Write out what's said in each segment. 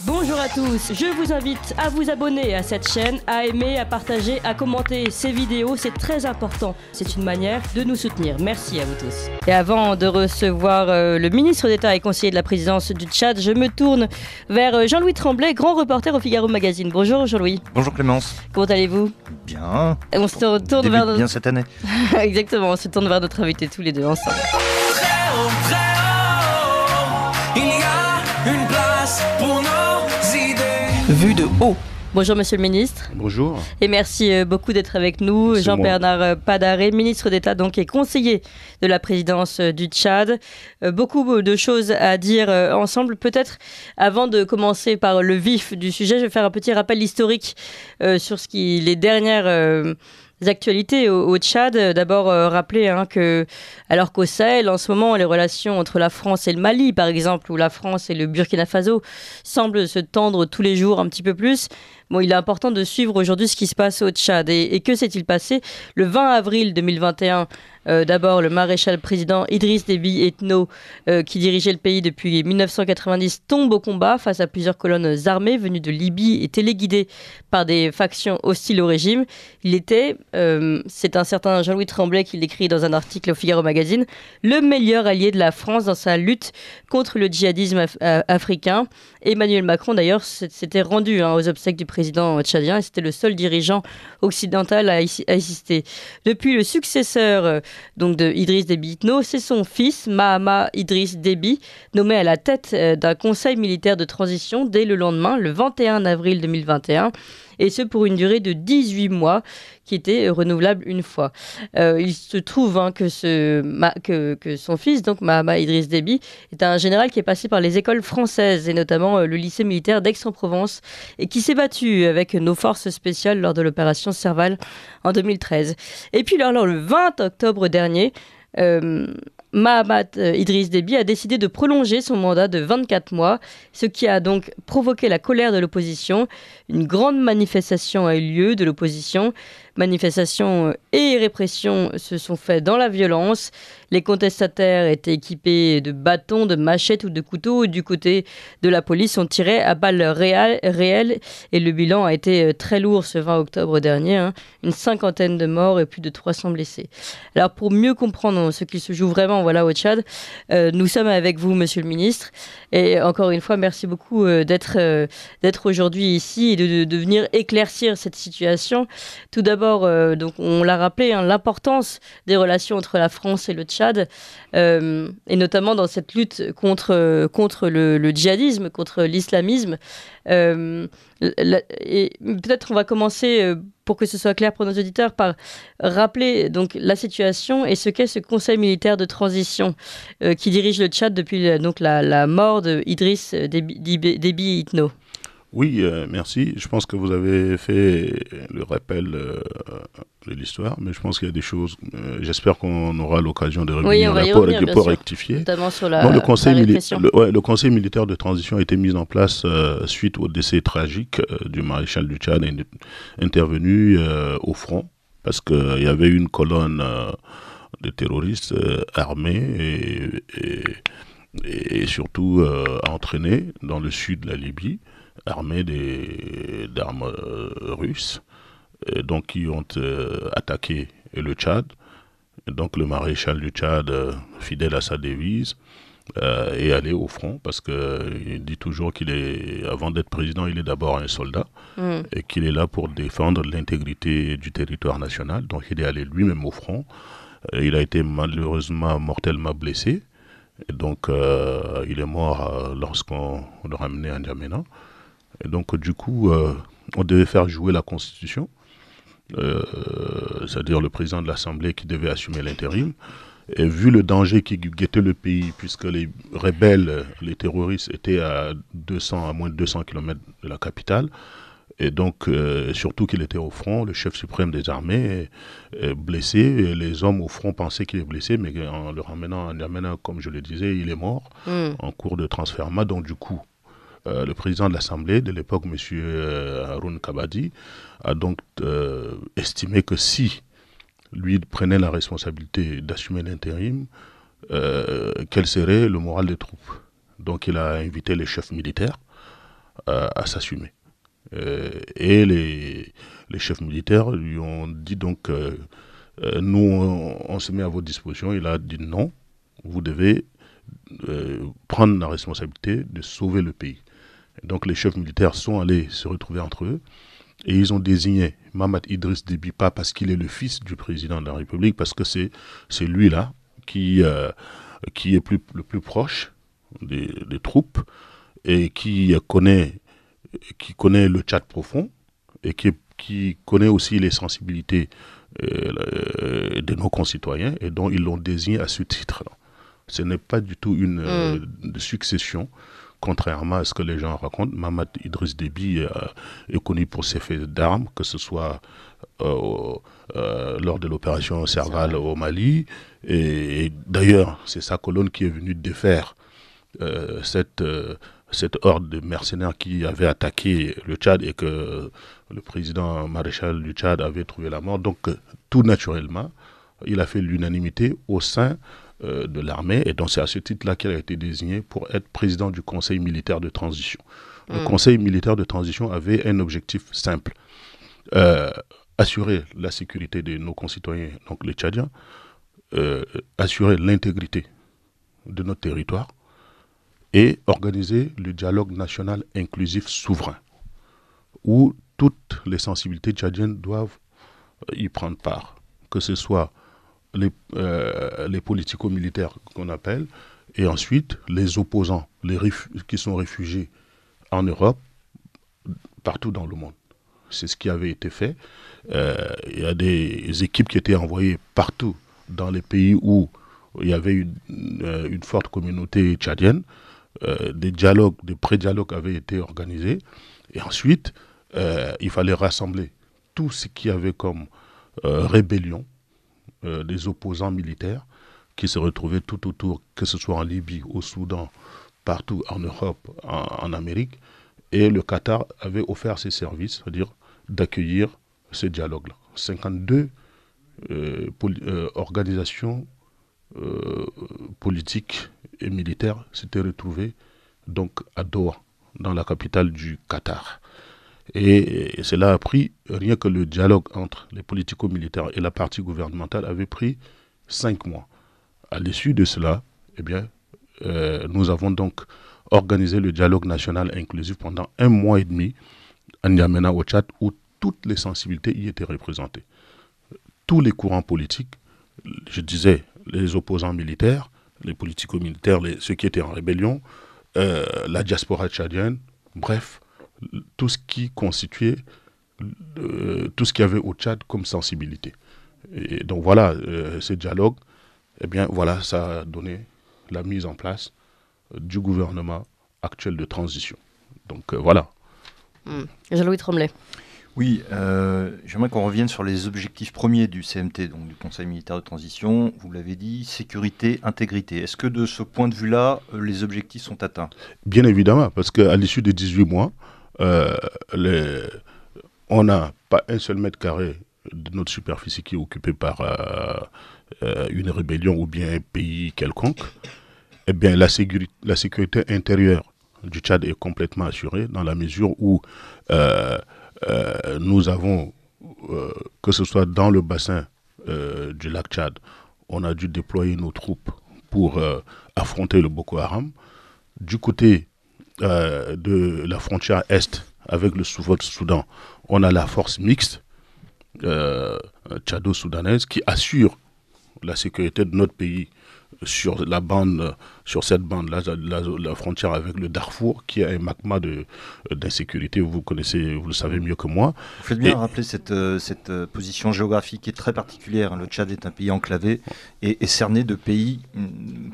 Bonjour à tous, je vous invite à vous abonner à cette chaîne, à aimer, à partager, à commenter ces vidéos, c'est très important. C'est une manière de nous soutenir. Merci à vous tous. Et avant de recevoir le ministre d'État et conseiller de la présidence du Tchad, je me tourne vers Jean-Louis Tremblay, grand reporter au Figaro Magazine. Bonjour Jean-Louis. Bonjour Clémence. Comment allez-vous? Bien. On se tourne vers bien cette année. Exactement, on se tourne vers notre invité tous les deux ensemble. Il y a une place pour nos idées. Vue de haut. Bonjour Monsieur le Ministre. Bonjour. Et merci beaucoup d'être avec nous. Jean-Bernard Padaré, ministre d'État donc et conseiller de la présidence du Tchad. Beaucoup de choses à dire ensemble. Peut-être avant de commencer par le vif du sujet, je vais faire un petit rappel historique sur les dernières actualités au Tchad. D'abord, rappeler que, alors qu'au Sahel, en ce moment, les relations entre la France et le Mali, par exemple, ou la France et le Burkina Faso, semblent se tendre tous les jours un petit peu plus. Bon, il est important de suivre aujourd'hui ce qui se passe au Tchad. Et que s'est-il passé le 20 avril 2021? D'abord, le maréchal président Idriss Déby Itno, qui dirigeait le pays depuis 1990, tombe au combat face à plusieurs colonnes armées venues de Libye et téléguidées par des factions hostiles au régime. Il était, c'est un certain Jean-Louis Tremblay qui l'écrit dans un article au Figaro Magazine, le meilleur allié de la France dans sa lutte contre le djihadisme africain. Emmanuel Macron, d'ailleurs, s'était rendu aux obsèques du président tchadien et c'était le seul dirigeant occidental à assister. Depuis, le successeur donc de Idriss Déby Itno, c'est son fils, Mahama Idriss Déby, nommé à la tête d'un conseil militaire de transition dès le lendemain, le 21 avril 2021. Et ce pour une durée de 18 mois qui était renouvelable une fois. Il se trouve que son fils, donc Mahama Idriss Déby, est un général qui est passé par les écoles françaises et notamment le lycée militaire d'Aix-en-Provence et qui s'est battu avec nos forces spéciales lors de l'opération Serval en 2013. Et puis alors, le 20 octobre dernier, Mahama Idriss Déby a décidé de prolonger son mandat de 24 mois, ce qui a donc provoqué la colère de l'opposition. Une grande manifestation a eu lieu de l'opposition. Manifestations et répression se sont faites dans la violence. Les contestataires étaient équipés de bâtons, de machettes ou de couteaux. Du côté de la police, on tirait à balles réelles et le bilan a été très lourd ce 20 octobre dernier. Une 50aine de morts et plus de 300 blessés. Alors pour mieux comprendre ce qui se joue vraiment au Tchad, nous sommes avec vous, Monsieur le Ministre. Et encore une fois, merci beaucoup d'être aujourd'hui ici et de venir éclaircir cette situation. Tout d'abord, donc on l'a rappelé, l'importance des relations entre la France et le Tchad, et notamment dans cette lutte contre le djihadisme, contre l'islamisme. Et peut-être on va commencer, pour que ce soit clair pour nos auditeurs, par rappeler donc la situation et ce qu'est ce conseil militaire de transition qui dirige le Tchad depuis donc la mort de Idriss Déby Itno. Oui, merci. Je pense que vous avez fait le rappel de l'histoire, mais je pense qu'il y a des choses. J'espère qu'on aura l'occasion de revenir pour rectifier. Notamment sur le conseil militaire de transition a été mis en place suite au décès tragique du maréchal du Tchad intervenu au front, parce qu'il y avait une colonne de terroristes armés et surtout entraînés dans le sud de la Libye, armés d'armes russes, donc qui ont attaqué le Tchad. Et donc le maréchal du Tchad, fidèle à sa devise, est allé au front parce qu'il dit toujours avant d'être président, il est d'abord un soldat et qu'il est là pour défendre l'intégrité du territoire national. Donc il est allé lui-même au front. Il a été malheureusement mortellement blessé. Et donc il est mort lorsqu'on l'a ramené à N'Djamena. Et donc, du coup, on devait faire jouer la Constitution, c'est-à-dire le président de l'Assemblée qui devait assumer l'intérim. Et vu le danger qui guettait le pays, puisque les rebelles, les terroristes étaient à moins de 200 km de la capitale, et donc surtout qu'il était au front, le chef suprême des armées est blessé, et les hommes au front pensaient qu'il est blessé, mais en le ramenant à N'Djamena, comme je le disais, il est mort en cours de transfert. Donc, du coup, le président de l'Assemblée de l'époque, M. Haroun Kabadi, a donc estimé que si lui prenait la responsabilité d'assumer l'intérim, quel serait le moral des troupes. Donc il a invité les chefs militaires à s'assumer. Et les chefs militaires lui ont dit donc, nous, on se met à votre disposition. Il a dit non, vous devez prendre la responsabilité de sauver le pays. Et donc les chefs militaires sont allés se retrouver entre eux et ils ont désigné Mahamat Idriss Déby, pas parce qu'il est le fils du président de la République, parce que c'est lui-là qui est le plus proche des troupes et qui connaît le Tchad profond et qui connaît aussi les sensibilités de nos concitoyens et dont ils l'ont désigné à ce titre-là. Ce n'est pas du tout une succession, contrairement à ce que les gens racontent. Mahamat Idriss Déby est connu pour ses faits d'armes, que ce soit lors de l'opération Serval au Mali. Et d'ailleurs, c'est sa colonne qui est venue défaire cette horde de mercenaires qui avait attaqué le Tchad et que le président maréchal du Tchad avait trouvé la mort. Donc, tout naturellement, il a fait l'unanimité au sein de l'armée, et donc c'est à ce titre-là qu'il a été désigné pour être président du Conseil militaire de transition. Le Conseil militaire de transition avait un objectif simple, assurer la sécurité de nos concitoyens, donc les Tchadiens, assurer l'intégrité de notre territoire et organiser le dialogue national inclusif souverain, où toutes les sensibilités tchadiennes doivent y prendre part, que ce soit les politico-militaires qu'on appelle, et ensuite les opposants, qui sont réfugiés en Europe, partout dans le monde. C'est ce qui avait été fait. Il y a des équipes qui étaient envoyées partout dans les pays où il y avait une forte communauté tchadienne. Des pré-dialogues avaient été organisés. Et ensuite, il fallait rassembler tout ce qu'il y avait comme rébellion des opposants militaires qui se retrouvaient tout autour, que ce soit en Libye, au Soudan, partout en Europe, en Amérique. Et le Qatar avait offert ses services, c'est-à-dire d'accueillir ce dialogue-là. 52 organisations politiques et militaires s'étaient retrouvées donc à Doha, dans la capitale du Qatar. Et cela a pris, rien que le dialogue entre les politico-militaires et la partie gouvernementale avait pris 5 mois. À l'issue de cela, eh bien, nous avons donc organisé le dialogue national inclusif pendant 1 mois et demi à N'Djamena au Tchad, où toutes les sensibilités y étaient représentées. Tous les courants politiques, je disais, les opposants militaires, les politico-militaires, ceux qui étaient en rébellion, la diaspora tchadienne, bref, tout ce qui constituait, tout ce qu'il y avait au Tchad comme sensibilité. Et donc voilà, ce dialogue, eh bien voilà, ça a donné la mise en place du gouvernement actuel de transition. Donc voilà. Jean-Louis Tremblay. Oui, j'aimerais qu'on revienne sur les objectifs premiers du CMT, donc du Conseil militaire de transition. Vous l'avez dit, sécurité, intégrité. Est-ce que de ce point de vue-là, les objectifs sont atteints ? Bien évidemment, parce qu'à l'issue de 18 mois, on n'a pas un seul mètre carré de notre superficie qui est occupée par une rébellion ou bien un pays quelconque. Eh bien, la sécurité intérieure du Tchad est complètement assurée dans la mesure où nous avons, que ce soit dans le bassin du lac Tchad, on a dû déployer nos troupes pour affronter le Boko Haram. Du côté de la frontière Est avec le Soudan, on a la force mixte tchado-soudanaise qui assure la sécurité de notre pays sur cette bande-là, la frontière avec le Darfour, qui est un magma d'insécurité, vous le savez mieux que moi. Vous faites bien rappeler cette position géographique qui est très particulière. Le Tchad est un pays enclavé et cerné de pays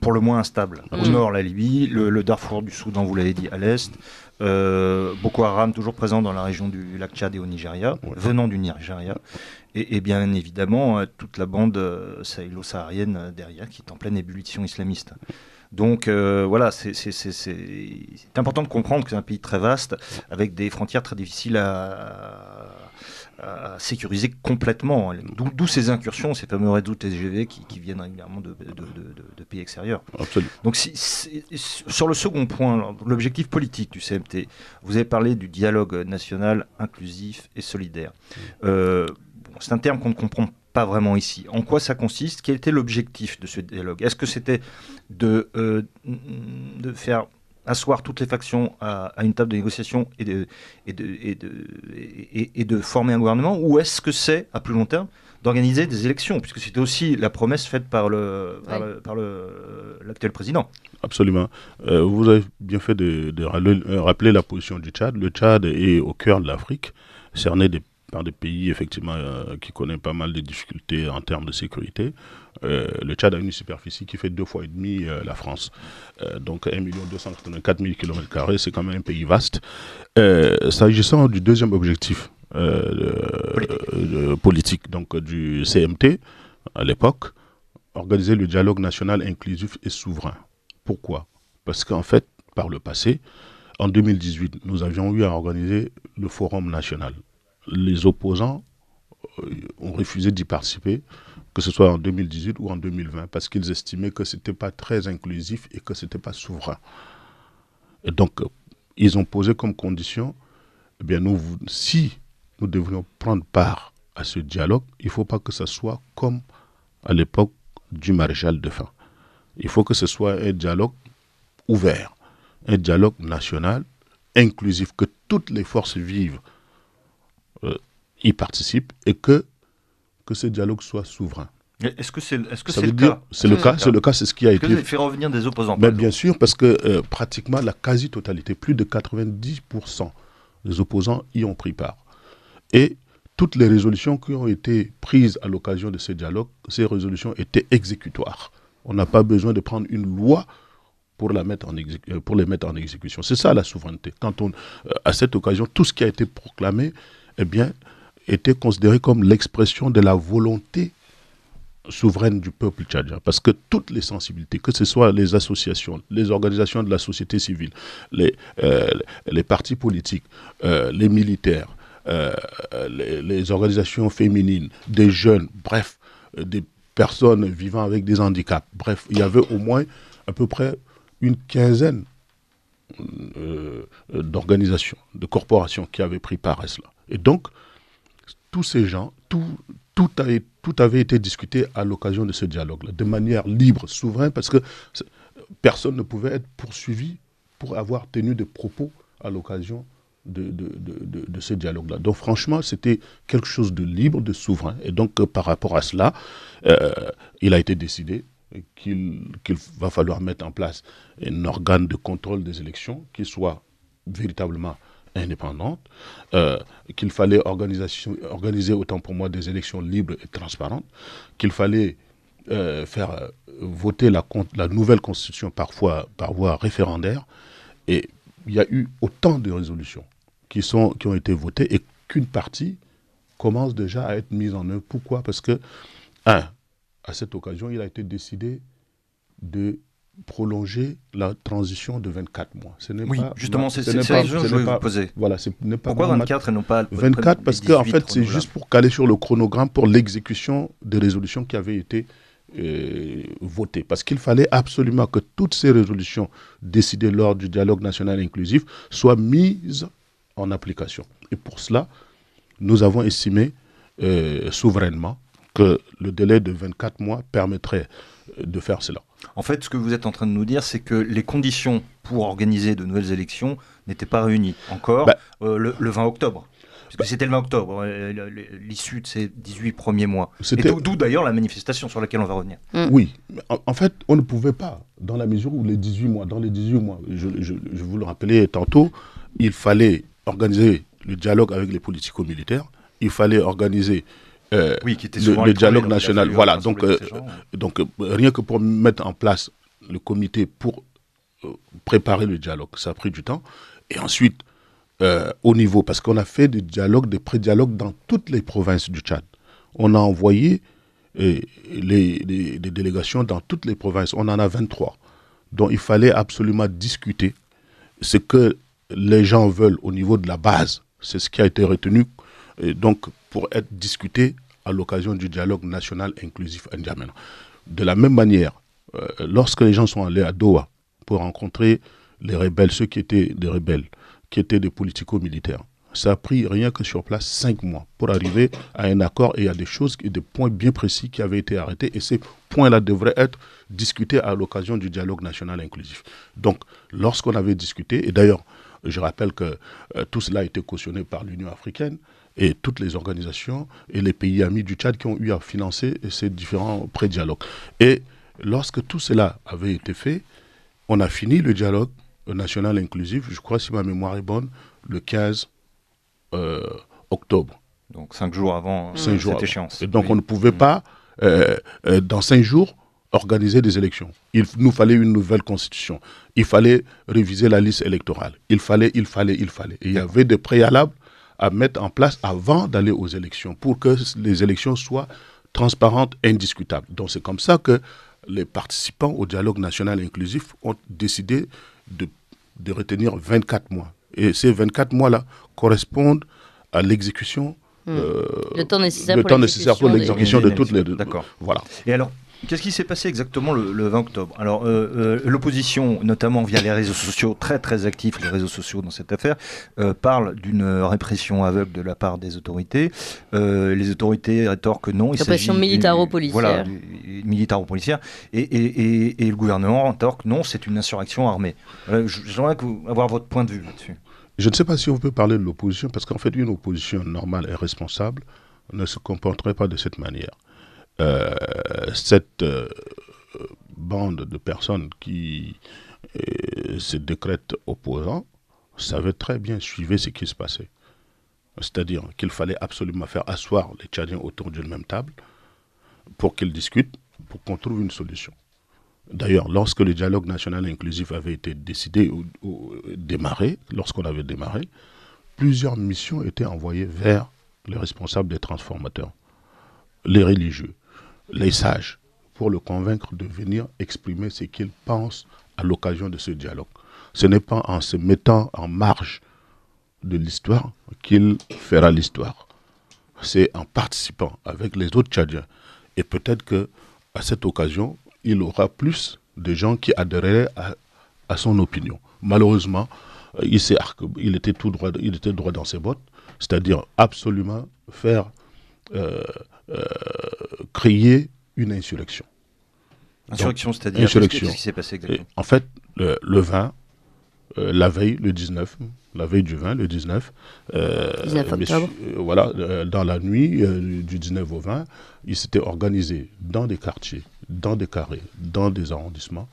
pour le moins instables. Au nord, la Libye, le Darfour du Soudan, vous l'avez dit, à l'est. Boko Haram, toujours présent dans la région du lac Tchad et au Nigeria, venant du Nigeria. Et bien évidemment, toute la bande sahélo-saharienne derrière, qui est en pleine ébullition islamiste. Donc voilà, c'est important de comprendre que c'est un pays très vaste, avec des frontières très difficiles à à sécuriser complètement. D'où ces incursions, ces fameux réseaux TGV qui viennent régulièrement de pays extérieurs. Absolument. Donc sur le second point, l'objectif politique du CMT, vous avez parlé du dialogue national inclusif et solidaire. C'est un terme qu'on ne comprend pas vraiment ici. En quoi ça consiste? Quel était l'objectif de ce dialogue? Est-ce que c'était de faire asseoir toutes les factions à une table de négociation et de former un gouvernement, ou est-ce que c'est, à plus long terme, d'organiser des élections, puisque c'était aussi la promesse faite par l'actuel président? Absolument. Vous avez bien fait de rappeler la position du Tchad. Le Tchad est au cœur de l'Afrique, cerné par des pays effectivement qui connaissent pas mal de difficultés en termes de sécurité. Le Tchad a une superficie qui fait 2,5 fois la France. Donc 1 284 000 km², c'est quand même un pays vaste. S'agissant du deuxième objectif politique donc, du CMT, à l'époque, organiser le dialogue national inclusif et souverain. Pourquoi? Parce qu'en fait, par le passé, en 2018, nous avions eu à organiser le Forum national. Les opposants ont refusé d'y participer, que ce soit en 2018 ou en 2020, parce qu'ils estimaient que ce n'était pas très inclusif et que ce n'était pas souverain. Et donc, ils ont posé comme condition, eh bien, si nous devrions prendre part à ce dialogue, il ne faut pas que ce soit comme à l'époque du maréchal Dauphin. Il faut que ce soit un dialogue ouvert, un dialogue national, inclusif, que toutes les forces vives y participent et que ce dialogue soit souverain. Est-ce que c'est le cas? C'est le cas, c'est ce qui a été... Est-ce que vous avez fait revenir des opposants? Mais bien sûr, parce que pratiquement la quasi-totalité, plus de 90% des opposants y ont pris part. Et toutes les résolutions qui ont été prises à l'occasion de ce dialogue, ces résolutions étaient exécutoires. On n'a pas besoin de prendre une loi pour les mettre en exécution. C'est ça la souveraineté. À cette occasion, tout ce qui a été proclamé, eh bien, était considéré comme l'expression de la volonté souveraine du peuple tchadien. Parce que toutes les sensibilités, que ce soit les associations, les organisations de la société civile, les partis politiques, les militaires, les organisations féminines, des jeunes, bref, des personnes vivant avec des handicaps, bref, il y avait au moins à peu près une quinzaine d'organisations, de corporations qui avaient pris part à cela. Et donc, tous ces gens, tout avait été discuté à l'occasion de ce dialogue-là, de manière libre, souveraine, parce que personne ne pouvait être poursuivi pour avoir tenu des propos à l'occasion de ce dialogue-là. Donc franchement, c'était quelque chose de libre, de souverain. Et donc par rapport à cela, il a été décidé qu'il va falloir mettre en place un organe de contrôle des élections qui soit véritablement indépendante, qu'il fallait organiser autant pour moi des élections libres et transparentes, qu'il fallait faire voter la nouvelle constitution parfois par voie référendaire. Et il y a eu autant de résolutions qui ont été votées et qu'une partie commence déjà à être mise en œuvre. Pourquoi? Parce que, à cette occasion, il a été décidé de prolonger la transition de 24 mois. Oui, justement, c'est la question que je voulais vous poser. Voilà, pourquoi 24 et non pas 24? Parce qu'en fait, c'est juste pour caler sur le chronogramme pour l'exécution des résolutions qui avaient été votées. Parce qu'il fallait absolument que toutes ces résolutions décidées lors du dialogue national inclusif soient mises en application. Et pour cela, nous avons estimé souverainement que le délai de 24 mois permettrait de faire cela. En fait, ce que vous êtes en train de nous dire, c'est que les conditions pour organiser de nouvelles élections n'étaient pas réunies encore le 20 octobre. Parce que c'était le 20 octobre, l'issue de ces 18 premiers mois. Et d'où d'ailleurs la manifestation sur laquelle on va revenir. Oui, en fait, on ne pouvait pas, dans la mesure où dans les 18 mois, je vous le rappelais tantôt, il fallait organiser le dialogue avec les politico-militaires, il fallait organiser le dialogue national. Voilà, donc rien que pour mettre en place le comité pour préparer le dialogue, ça a pris du temps. Et ensuite, au niveau, parce qu'on a fait des dialogues, des pré-dialogues dans toutes les provinces du Tchad. On a envoyé des délégations dans toutes les provinces. On en a 23. Donc il fallait absolument discuter ce que les gens veulent au niveau de la base. C'est ce qui a été retenu. Et donc, pour être discuté à l'occasion du dialogue national inclusif à N'Djamena. De la même manière, lorsque les gens sont allés à Doha pour rencontrer les rebelles, ceux qui étaient des rebelles, qui étaient des politico-militaires, ça a pris rien que sur place 5 mois pour arriver à un accord, et il y a des choses et des points bien précis qui avaient été arrêtés, et ces points-là devraient être discutés à l'occasion du dialogue national inclusif. Donc, lorsqu'on avait discuté, et d'ailleurs, je rappelle que tout cela a été cautionné par l'Union africaine et toutes les organisations et les pays amis du Tchad qui ont eu à financer ces différents pré-dialogues. Et lorsque tout cela avait été fait, on a fini le dialogue national inclusif, je crois, si ma mémoire est bonne, le 15 octobre. Donc 5 jours avant cette échéance. Et donc on ne pouvait pas, dans 5 jours, organiser des élections. Il nous fallait une nouvelle constitution. Il fallait réviser la liste électorale. Il fallait. Et il y avait des préalables à mettre en place avant d'aller aux élections pour que les élections soient transparentes et indiscutables. Donc c'est comme ça que les participants au dialogue national inclusif ont décidé de retenir 24 mois. Et ces 24 mois-là correspondent à l'exécution, le temps nécessaire pour l'exécution de toutes les... D'accord. Voilà. Et alors, qu'est-ce qui s'est passé exactement le 20 octobre? Alors, l'opposition, notamment via les réseaux sociaux, très très actifs, les réseaux sociaux dans cette affaire, parle d'une répression aveugle de la part des autorités. Les autorités rétorquent non. Répression militaro-policière. Voilà, militaro-policière. Et le gouvernement rétorque non, c'est une insurrection armée. J'aimerais avoir votre point de vue là-dessus. Je ne sais pas si on peut parler de l'opposition, parce qu'en fait, une opposition normale et responsable ne se comporterait pas de cette manière. Cette bande de personnes qui se décrètent opposants savait très bien suivre ce qui se passait. C'est-à-dire qu'il fallait absolument faire asseoir les Tchadiens autour d'une même table pour qu'ils discutent, pour qu'on trouve une solution. D'ailleurs, lorsque le dialogue national inclusif avait été décidé ou démarré, lorsqu'on avait démarré, plusieurs missions étaient envoyées vers les responsables des transformateurs, les religieux, les sages, pour le convaincre de venir exprimer ce qu'il pense à l'occasion de ce dialogue. Ce n'est pas en se mettant en marge de l'histoire qu'il fera l'histoire. C'est en participant avec les autres Tchadiens. Et peut-être qu'à cette occasion, il aura plus de gens qui adhéreraient à son opinion. Malheureusement, il était droit dans ses bottes, c'est-à-dire absolument faire créer une insurrection. Insurrection, c'est-à-dire qu'est-ce qui s'est passé exactement? En fait, le 20, la veille, le 19, la veille du 20, le 19, 19 octobre. Voilà, dans la nuit du 19 au 20, ils s'étaient organisés dans des quartiers, dans des carrés, dans des arrondissements,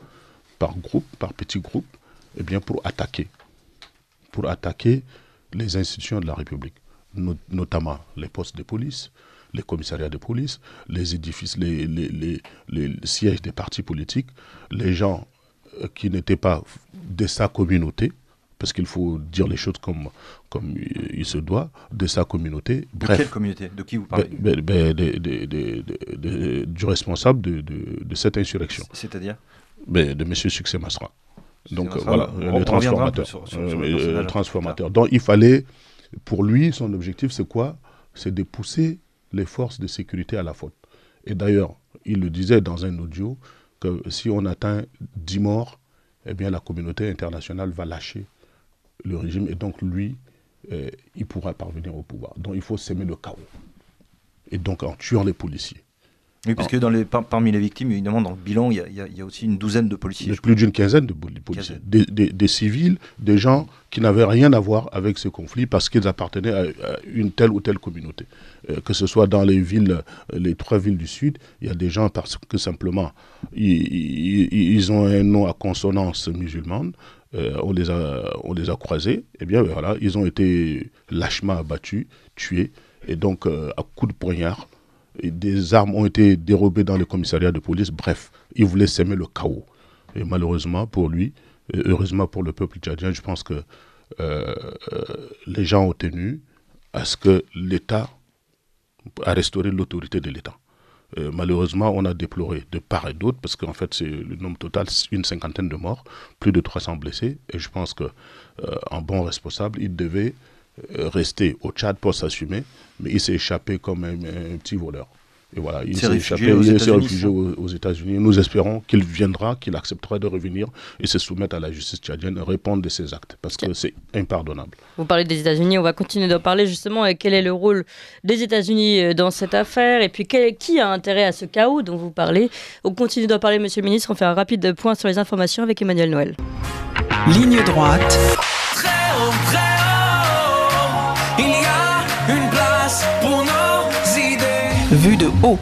par groupe, par petits groupes, eh bien pour attaquer les institutions de la République, notamment les postes de police, les commissariats de police, les édifices, les sièges des partis politiques, les gens qui n'étaient pas de sa communauté, parce qu'il faut dire les choses comme il se doit, de sa communauté. Bref, de quelle communauté? De qui vous parlez? Du responsable de cette insurrection. C'est-à-dire de M. Succès Masra. Donc voilà, le transformateur. Le transformateur. Donc il fallait, pour lui, son objectif c'est quoi? C'est de pousser les forces de sécurité à la faute. Et d'ailleurs, il le disait dans un audio, que si on atteint 10 morts, eh bien la communauté internationale va lâcher le régime, et donc lui, il pourra parvenir au pouvoir. Donc il faut s'aimer le chaos. Et donc en tuant les policiers. Oui, parce que parmi les victimes, évidemment, dans le bilan, il y a aussi une douzaine de policiers. Plus d'une quinzaine de policiers. Des civils, des gens qui n'avaient rien à voir avec ce conflit parce qu'ils appartenaient à une telle ou telle communauté. Que ce soit dans les villes, les 3 villes du Sud, il y a des gens parce que simplement, ils ont un nom à consonance musulmane. On les a croisés. Et bien voilà, ils ont été lâchement abattus, tués. Et donc, à coups de poignard, et des armes ont été dérobées dans les commissariats de police. Bref, il voulait s'aimer le chaos. Et malheureusement pour lui, et heureusement pour le peuple tchadien, je pense que les gens ont tenu à ce que l'État a restauré l'autorité de l'État. Malheureusement, on a déploré de part et d'autre, parce qu'en fait, c'est le nombre total, une 50aine de morts, plus de 300 blessés. Et je pense qu'en bon responsable, il devait rester au Tchad pour s'assumer, mais il s'est échappé comme un petit voleur. Et voilà, il s'est réfugié réfugié aux États-Unis. Nous espérons qu'il viendra, qu'il acceptera de revenir et se soumettre à la justice tchadienne, répondre de ses actes, parce que c'est impardonnable. Vous parlez des États-Unis, on va continuer d'en parler justement. Et quel est le rôle des États-Unis dans cette affaire? Et puis qui a intérêt à ce chaos dont vous parlez? On continue d'en parler, Monsieur le Ministre. On fait un rapide point sur les informations avec Emmanuel Noël. Ligne droite. Très haut, il y a une place pour nos idées. Vue de haut.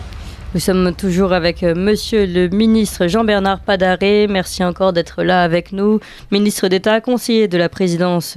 Nous sommes toujours avec Monsieur le ministre Jean-Bernard Padaré. Merci encore d'être là avec nous. Ministre d'État, conseiller de la présidence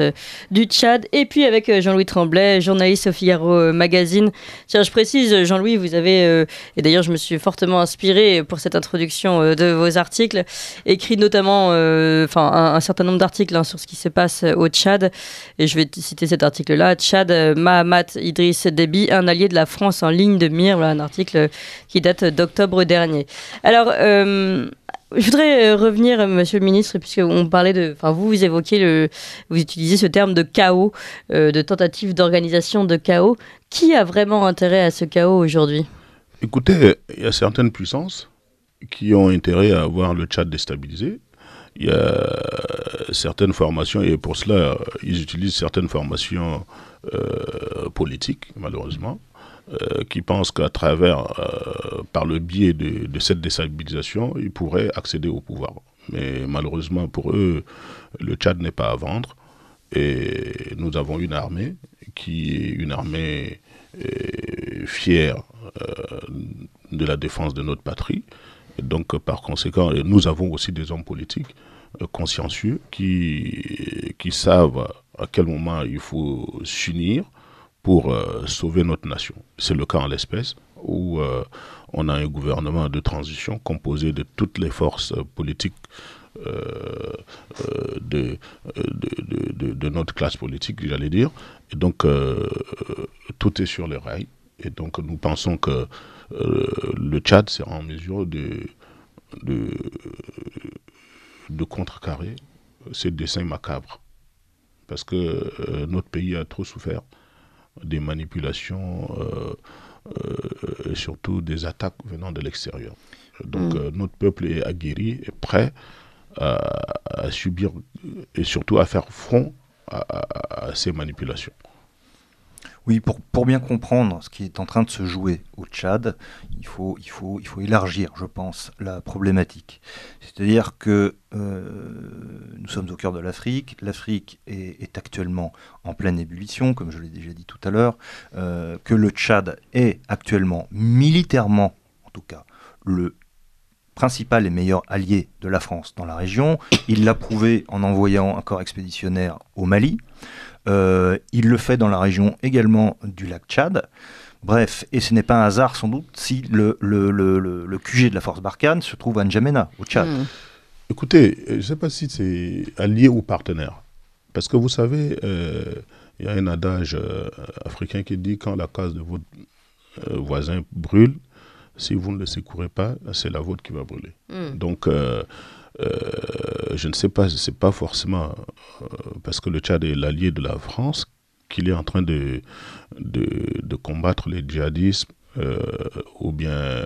du Tchad. Et puis avec Jean-Louis Tremblay, journaliste au Figaro Magazine. Tiens, je précise, Jean-Louis, vous avez, et d'ailleurs je me suis fortement inspiré pour cette introduction de vos articles, écrit notamment un certain nombre d'articles sur ce qui se passe au Tchad. Et je vais citer cet article-là. Tchad, Mahamat Idriss Déby, un allié de la France en ligne de mire. Voilà un article qui date d'octobre dernier. Alors, je voudrais revenir, Monsieur le Ministre, puisqu'on parlait vous évoquiez vous utilisez ce terme de chaos, de tentative d'organisation de chaos. Qui a vraiment intérêt à ce chaos aujourd'hui? Écoutez, il y a certaines puissances qui ont intérêt à voir le Tchad déstabilisé. Il y a certaines formations, et pour cela, ils utilisent certaines formations politiques, malheureusement, qui pensent qu'à travers, par le biais de cette déstabilisation, ils pourraient accéder au pouvoir. Mais malheureusement pour eux, le Tchad n'est pas à vendre. Et nous avons une armée qui est une armée fière de la défense de notre patrie. Et donc par conséquent, nous avons aussi des hommes politiques consciencieux qui savent à quel moment il faut s'unir pour sauver notre nation. C'est le cas en l'espèce où on a un gouvernement de transition composé de toutes les forces politiques de notre classe politique, j'allais dire. Et donc, tout est sur les rails. Et donc, nous pensons que le Tchad sera en mesure de contrecarrer ces desseins macabres. Parce que notre pays a trop souffert des manipulations et surtout des attaques venant de l'extérieur. Donc notre peuple est aguerri et prêt à subir et surtout à faire front à ces manipulations. Oui, pour bien comprendre ce qui est en train de se jouer au Tchad, il faut élargir, je pense, la problématique. C'est-à-dire que nous sommes au cœur de l'Afrique. L'Afrique est actuellement en pleine ébullition, comme je l'ai déjà dit tout à l'heure, que le Tchad est actuellement, militairement en tout cas, le principal et meilleur allié de la France dans la région. Il l'a prouvé en envoyant un corps expéditionnaire au Mali. Il le fait dans la région également du lac Tchad. Bref, et ce n'est pas un hasard sans doute si le QG de la force Barkhane se trouve à N'Djamena, au Tchad. Écoutez, je ne sais pas si c'est allié ou partenaire. Parce que vous savez, il y a un adage africain qui dit quand la case de votre voisin brûle, si vous ne le secourez pas, c'est la vôtre qui va brûler. Donc, je ne sais pas, c'est pas forcément parce que le Tchad est l'allié de la France qu'il est en train de combattre les djihadistes ou bien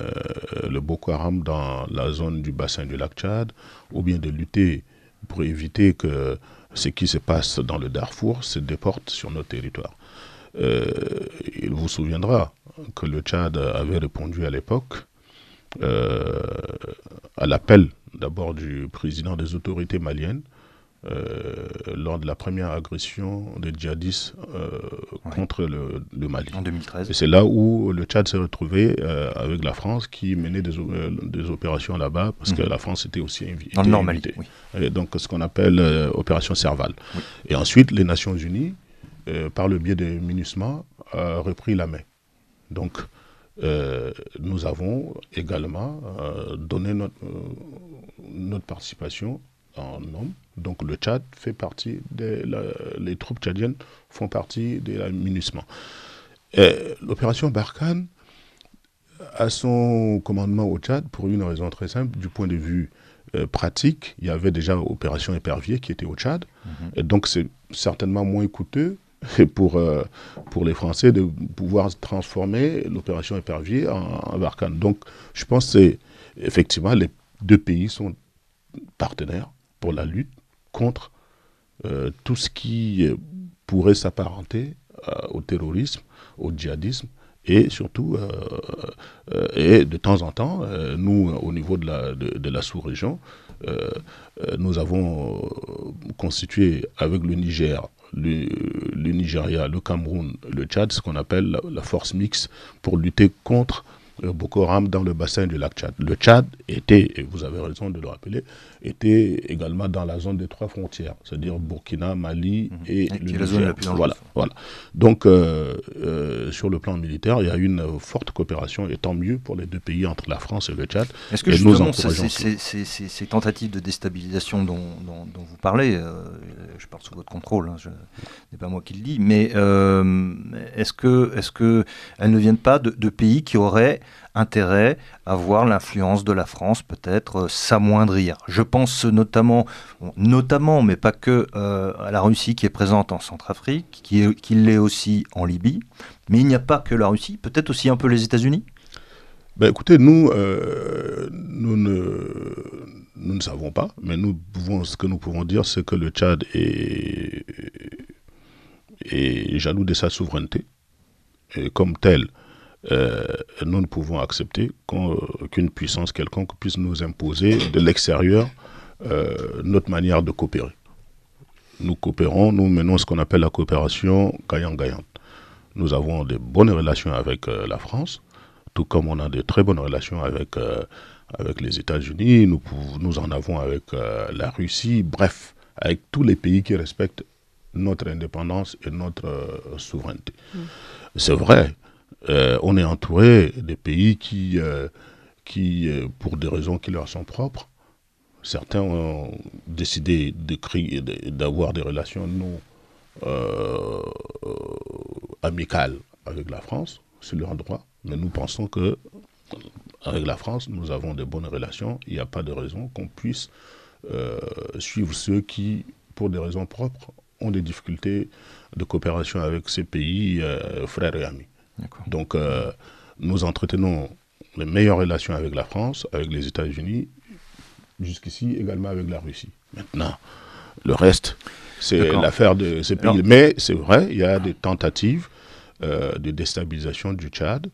le Boko Haram dans la zone du bassin du lac Tchad, ou bien de lutter pour éviter que ce qui se passe dans le Darfour se déporte sur notre territoire. Il vous souviendra que le Tchad avait répondu à l'époque à l'appel d'abord du président des autorités maliennes lors de la première agression des djihadistes contre le Mali. En 2013. Et c'est là où le Tchad s'est retrouvé avec la France qui menait des opérations là-bas parce que la France était aussi invitée. Dans le Nord Mali, oui. Et donc ce qu'on appelle opération Serval. Oui. Et ensuite, les Nations Unies, par le biais des MINUSMA, a repris la main. Donc, nous avons également donné notre participation en hommes. Donc le Tchad fait partie les troupes tchadiennes font partie de la MINUSMA. L'opération Barkhane a son commandement au Tchad pour une raison très simple. Du point de vue pratique, il y avait déjà l'opération Épervier qui était au Tchad. Et donc c'est certainement moins coûteux pour les Français de pouvoir transformer l'opération Épervier en Barkhane. Donc, je pense que effectivement, les deux pays sont partenaires pour la lutte contre tout ce qui pourrait s'apparenter au terrorisme, au djihadisme, et surtout, et de temps en temps, nous, au niveau de la sous-région, nous avons constitué avec le Niger, le Nigeria, le Cameroun, le Tchad, ce qu'on appelle la force mixte pour lutter contre Boko Haram dans le bassin du lac Tchad. Le Tchad était, et vous avez raison de le rappeler, était également dans la zone des 3 frontières, c'est-à-dire Burkina, Mali et le Niger. Voilà. Donc, sur le plan militaire, il y a une forte coopération, et tant mieux pour les deux pays, entre la France et le Tchad. Est-ce que justement, ces tentatives de déstabilisation dont vous parlez, je parle sous votre contrôle, hein, ce n'est pas moi qui le dis, mais est-ce que elles ne viennent pas de pays qui auraient intérêt à voir l'influence de la France peut-être s'amoindrir? Je pense notamment, mais pas que, à la Russie qui est présente en Centrafrique, qui l'est aussi en Libye, mais il n'y a pas que la Russie, peut-être aussi un peu les États-Unis? Ben écoutez, nous ne savons pas, mais ce que nous pouvons dire, c'est que le Tchad est jaloux de sa souveraineté. Et comme tel, nous ne pouvons accepter qu'une puissance quelconque puisse nous imposer de l'extérieur notre manière de coopérer. Nous coopérons, nous menons ce qu'on appelle la coopération gagnant-gagnante. Nous avons de bonnes relations avec la France, tout comme on a de très bonnes relations avec les États-Unis, nous en avons avec la Russie, bref, avec tous les pays qui respectent notre indépendance et notre souveraineté. C'est vrai, on est entouré des pays qui, pour des raisons qui leur sont propres, certains ont décidé d'avoir des relations non amicales avec la France, c'est leur droit, mais nous pensons que avec la France, nous avons de bonnes relations, il n'y a pas de raison qu'on puisse suivre ceux qui, pour des raisons propres, ont des difficultés de coopération avec ces pays frères et amis. Donc, nous entretenons les meilleures relations avec la France, avec les États-Unis, jusqu'ici également avec la Russie. Maintenant, le reste, c'est l'affaire de ces pays. Mais c'est vrai, il y a des tentatives de déstabilisation du Tchad.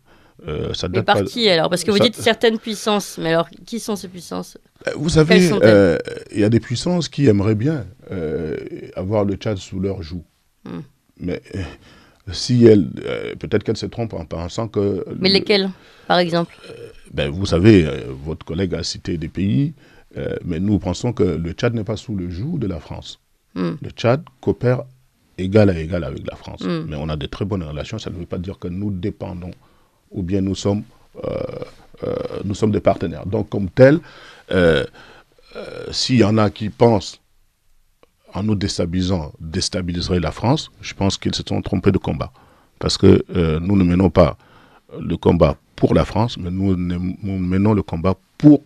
Ça date par qui alors? Parce que vous dites certaines puissances, mais alors qui sont ces puissances? Vous savez, il y a des puissances qui aimeraient bien avoir le Tchad sous leur joug. Mais si elles, peut-être qu'elles se trompent en pensant que... Mais lesquelles, par exemple? Vous savez, votre collègue a cité des pays, mais nous pensons que le Tchad n'est pas sous le joug de la France. Le Tchad coopère égal à égal avec la France. Mais on a de très bonnes relations, ça ne veut pas dire que nous dépendons ou bien nous sommes des partenaires. Donc, comme tel, s'il y en a qui pensent, en nous déstabilisant, déstabiliserait la France, je pense qu'ils se sont trompés de combat. Parce que nous ne menons pas le combat pour la France, mais nous menons le combat pour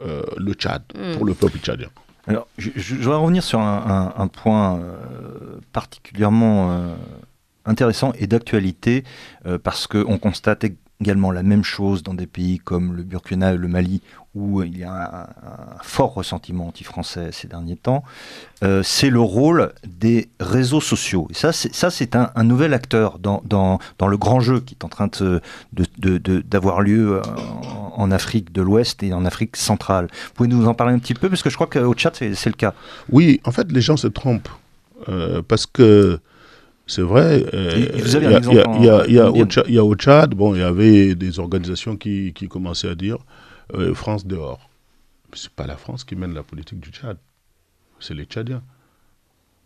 le Tchad, pour le peuple tchadien. Alors, je voudrais revenir sur un point particulièrement intéressant et d'actualité, parce qu'on constate également la même chose dans des pays comme le Burkina et le Mali, où il y a un fort ressentiment anti-français ces derniers temps. C'est le rôle des réseaux sociaux. Et ça, c'est un nouvel acteur dans le grand jeu qui est en train d'avoir lieu en Afrique de l'Ouest et en Afrique centrale. Vous pouvez nous en parler un petit peu, parce que je crois qu'au Tchad, c'est le cas. Oui, en fait, les gens se trompent, parce que c'est vrai, il y a au Tchad, il y avait des organisations qui commençaient à dire France dehors. Ce n'est pas la France qui mène la politique du Tchad, c'est les Tchadiens.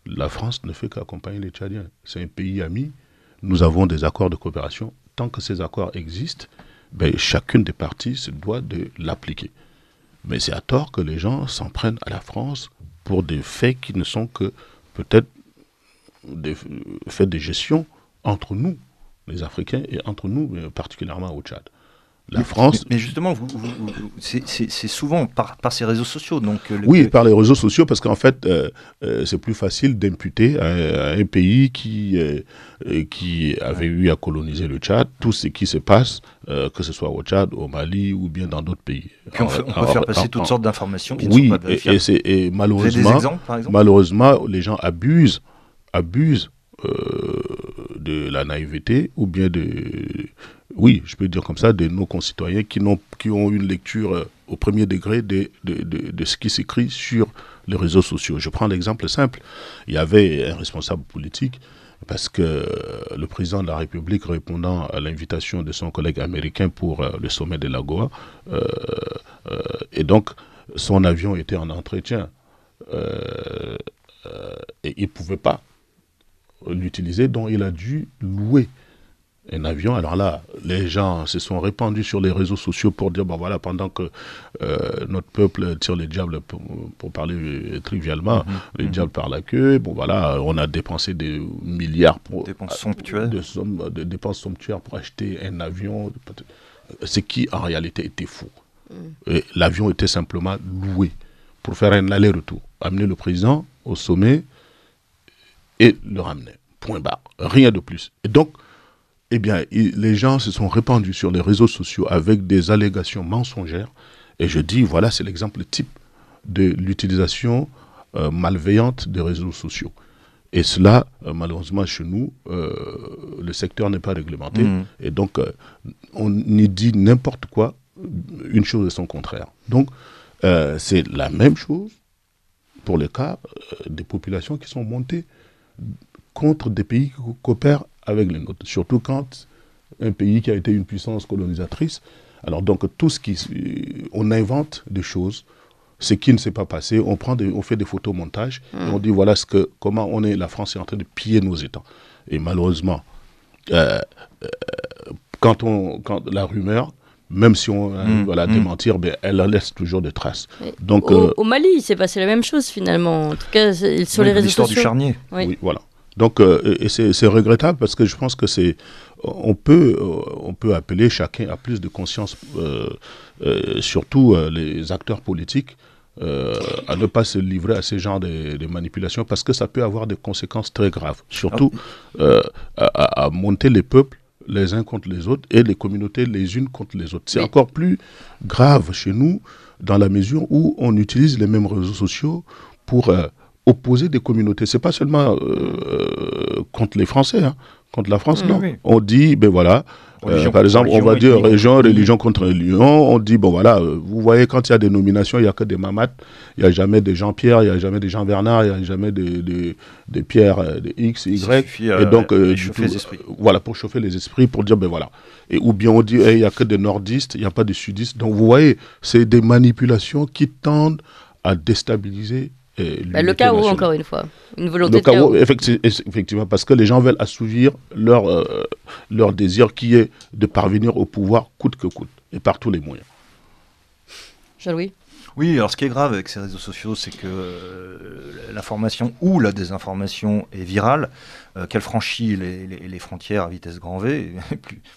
La France ne fait qu'accompagner les Tchadiens. C'est un pays ami, nous avons des accords de coopération. Tant que ces accords existent, chacune des parties se doit de l'appliquer. Mais c'est à tort que les gens s'en prennent à la France pour des faits qui ne sont que peut-être des faits de gestion entre nous, les Africains, et entre nous, particulièrement au Tchad. La France... Mais justement, c'est souvent par ces réseaux sociaux. Donc, oui, par les réseaux sociaux, parce qu'en fait, c'est plus facile d'imputer à un pays qui avait eu à coloniser le Tchad tout ce qui se passe, que ce soit au Tchad, au Mali ou bien dans d'autres pays. Puis on peut faire passer toutes sortes d'informations qui ne sont pas vérifiables. Et malheureusement, vous avez des exemples, par exemple ? Malheureusement, les gens abusent de la naïveté ou bien oui, je peux dire comme ça, de nos concitoyens qui ont une lecture au premier degré de ce qui s'écrit sur les réseaux sociaux. Je prends l'exemple simple. Il y avait un responsable politique, parce que le président de la République, répondant à l'invitation de son collègue américain pour le sommet de l'AGOA, et donc son avion était en entretien, et il ne pouvait pas l'utiliser, donc il a dû louer un avion. Alors là, les gens se sont répandus sur les réseaux sociaux pour dire, bon voilà, pendant que notre peuple tire les diables, pour parler trivialement, les diables par la queue, bon voilà, on a dépensé des milliards pour... Dépenses somptuaires. De dépenses somptuaires pour acheter un avion, ce qui en réalité était faux. L'avion était simplement loué pour faire un aller-retour, amener le président au sommet et le ramener. Point barre. Rien de plus. Et donc, eh bien, les gens se sont répandus sur les réseaux sociaux avec des allégations mensongères. Et je dis, voilà, c'est l'exemple type de l'utilisation malveillante des réseaux sociaux. Et cela, malheureusement, chez nous, le secteur n'est pas réglementé. Et donc, on y dit n'importe quoi, une chose et son contraire. Donc, c'est la même chose pour le cas des populations qui sont montées contre des pays qui coopèrent avec les nôtres, surtout quand un pays qui a été une puissance colonisatrice, alors donc tout ce on invente des choses, ce qui ne s'est pas passé, on fait des photomontages, et on dit voilà comment la France est en train de piller nos États. Et malheureusement, quand la rumeur, même si on va la démentir, ben, elle laisse toujours des traces. Donc, au Mali, il s'est passé la même chose finalement, en tout cas sur les réseaux sociaux. L'histoire du charnier. Oui, voilà. Donc, et c'est regrettable parce que je pense que on peut appeler chacun à plus de conscience, surtout les acteurs politiques, à ne pas se livrer à ce genre de manipulations parce que ça peut avoir des conséquences très graves. Surtout à monter les peuples les uns contre les autres et les communautés les unes contre les autres. C'est encore plus grave chez nous dans la mesure où on utilise les mêmes réseaux sociaux pour opposer des communautés. C'est pas seulement contre les Français, contre la France, non. Oui. On dit, ben voilà, par exemple, on va dire religion contre religion. On dit, bon voilà, vous voyez, quand il y a des nominations, il n'y a que des Mamat, il n'y a jamais des Jean-Pierre, il n'y a jamais des Jean-Bernard, il n'y a jamais des Pierre, des X, Y. Et donc, voilà, pour chauffer les esprits, pour dire, ben voilà. Ou bien on dit, il n'y a que des nordistes, il n'y a pas de sudistes. Donc, vous voyez, c'est des manipulations qui tendent à déstabiliser le chaos, encore une fois. Une volonté de chaos. Effectivement, parce que les gens veulent assouvir leur désir qui est de parvenir au pouvoir coûte que coûte, et par tous les moyens. Jean-Louis ? Oui, alors ce qui est grave avec ces réseaux sociaux, c'est que l'information ou la désinformation est virale, qu'elle franchit les frontières à vitesse grand V,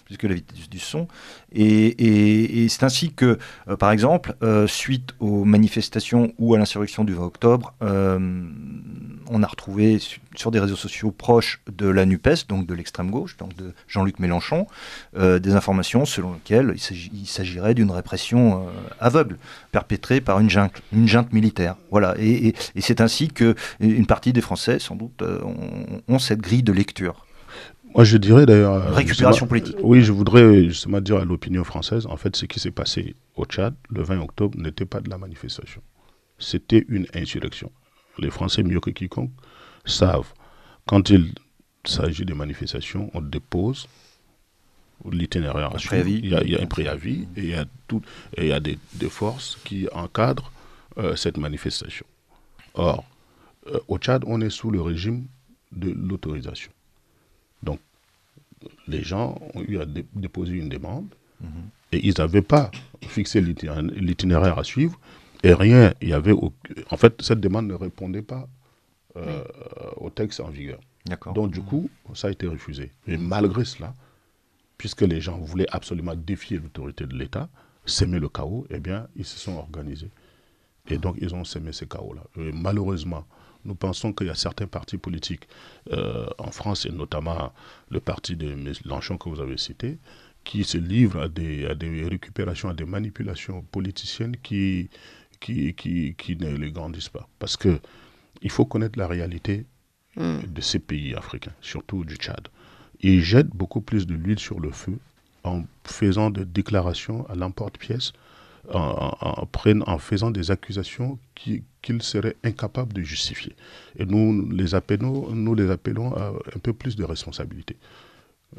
plus que la vitesse du son. Et c'est ainsi que, par exemple, suite aux manifestations ou à l'insurrection du 20 octobre, on a retrouvé sur des réseaux sociaux proches de la NUPES, donc de l'extrême gauche, donc de Jean-Luc Mélenchon, des informations selon lesquelles il s'agirait d'une répression aveugle, perpétrée par une junte militaire. Voilà. Et c'est ainsi qu'une partie des Français, sans doute, ont cette grille de lecture. Moi, je dirais d'ailleurs... Récupération politique. Oui, je voudrais justement dire à l'opinion française, en fait, ce qui s'est passé au Tchad, le 20 octobre, n'était pas de la manifestation. C'était une insurrection. Les Français, mieux que quiconque, savent, quand il s'agit de manifestations, on dépose l'itinéraire à suivre. Il y a un préavis et il y a des forces qui encadrent cette manifestation. Or, au Tchad, on est sous le régime de l'autorisation. Donc, les gens ont eu à déposer une demande et ils n'avaient pas fixé l'itinéraire à suivre et rien, en fait, cette demande ne répondait pas au texte en vigueur. Donc, du coup, ça a été refusé. Et malgré cela, puisque les gens voulaient absolument défier l'autorité de l'État, s'aimer le chaos, eh bien, ils se sont organisés. Et donc, ils ont sémé ces chaos-là. Et malheureusement, nous pensons qu'il y a certains partis politiques en France, et notamment le parti de Mélenchon que vous avez cité, qui se livrent à des récupérations, à des manipulations politiciennes qui ne les grandissent pas. Parce qu'il faut connaître la réalité de ces pays africains, surtout du Tchad. Ils jettent beaucoup plus de l'huile sur le feu en faisant des déclarations à l'emporte-pièce, en faisant des accusations qu'ils seraient incapables de justifier. Et nous les appelons à un peu plus de responsabilité.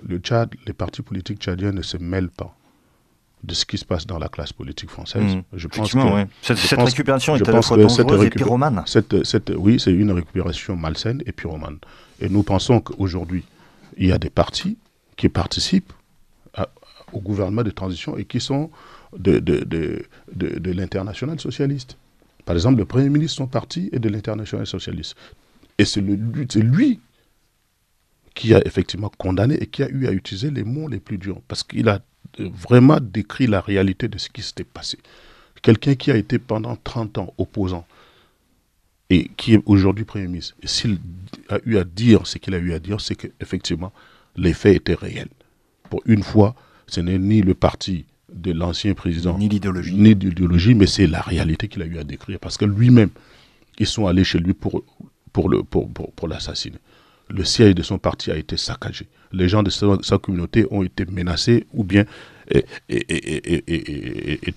Le Tchad, les partis politiques tchadiens ne se mêlent pas de ce qui se passe dans la classe politique française. Je pense que ouais. cette récupération est à la fois dangereuse et pyromane. Oui, c'est une récupération malsaine et pyromane. Et nous pensons qu'aujourd'hui, il y a des partis qui participent au gouvernement de transition et qui sont de l'international socialiste. Par exemple, le Premier ministre, son parti est de l'international socialiste. Et c'est lui qui a effectivement condamné et qui a eu à utiliser les mots les plus durs. Parce qu'il a vraiment décrit la réalité de ce qui s'était passé. Quelqu'un qui a été pendant 30 ans opposant et qui est aujourd'hui Premier ministre, et s'il a eu à dire ce qu'il a eu à dire, c'est qu'effectivement, les faits étaient réels. Pour une fois, ce n'est ni le parti de l'ancien président, ni l'idéologie, mais c'est la réalité qu'il a eu à décrire. Parce que lui-même, ils sont allés chez lui pour l'assassiner. Le siège de son parti a été saccagé. Les gens de sa communauté ont été menacés ou bien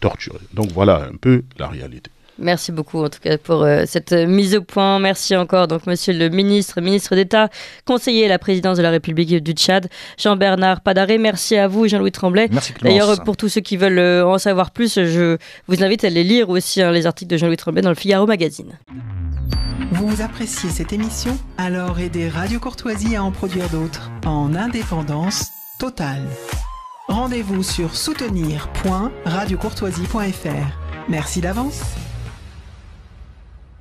torturés. Donc voilà un peu la réalité. Merci beaucoup en tout cas pour cette mise au point. Merci encore donc monsieur le ministre d'État, conseiller à la présidence de la République du Tchad, Jean-Bernard Padaré. Merci à vous Jean-Louis Tremblay. Merci Clémence. D'ailleurs pour tous ceux qui veulent en savoir plus, je vous invite à les lire aussi les articles de Jean-Louis Tremblay dans le Figaro Magazine. Vous appréciez cette émission? Alors aidez Radio Courtoisie à en produire d'autres en indépendance totale. Rendez-vous sur soutenir.radiocourtoisie.fr. Merci d'avance.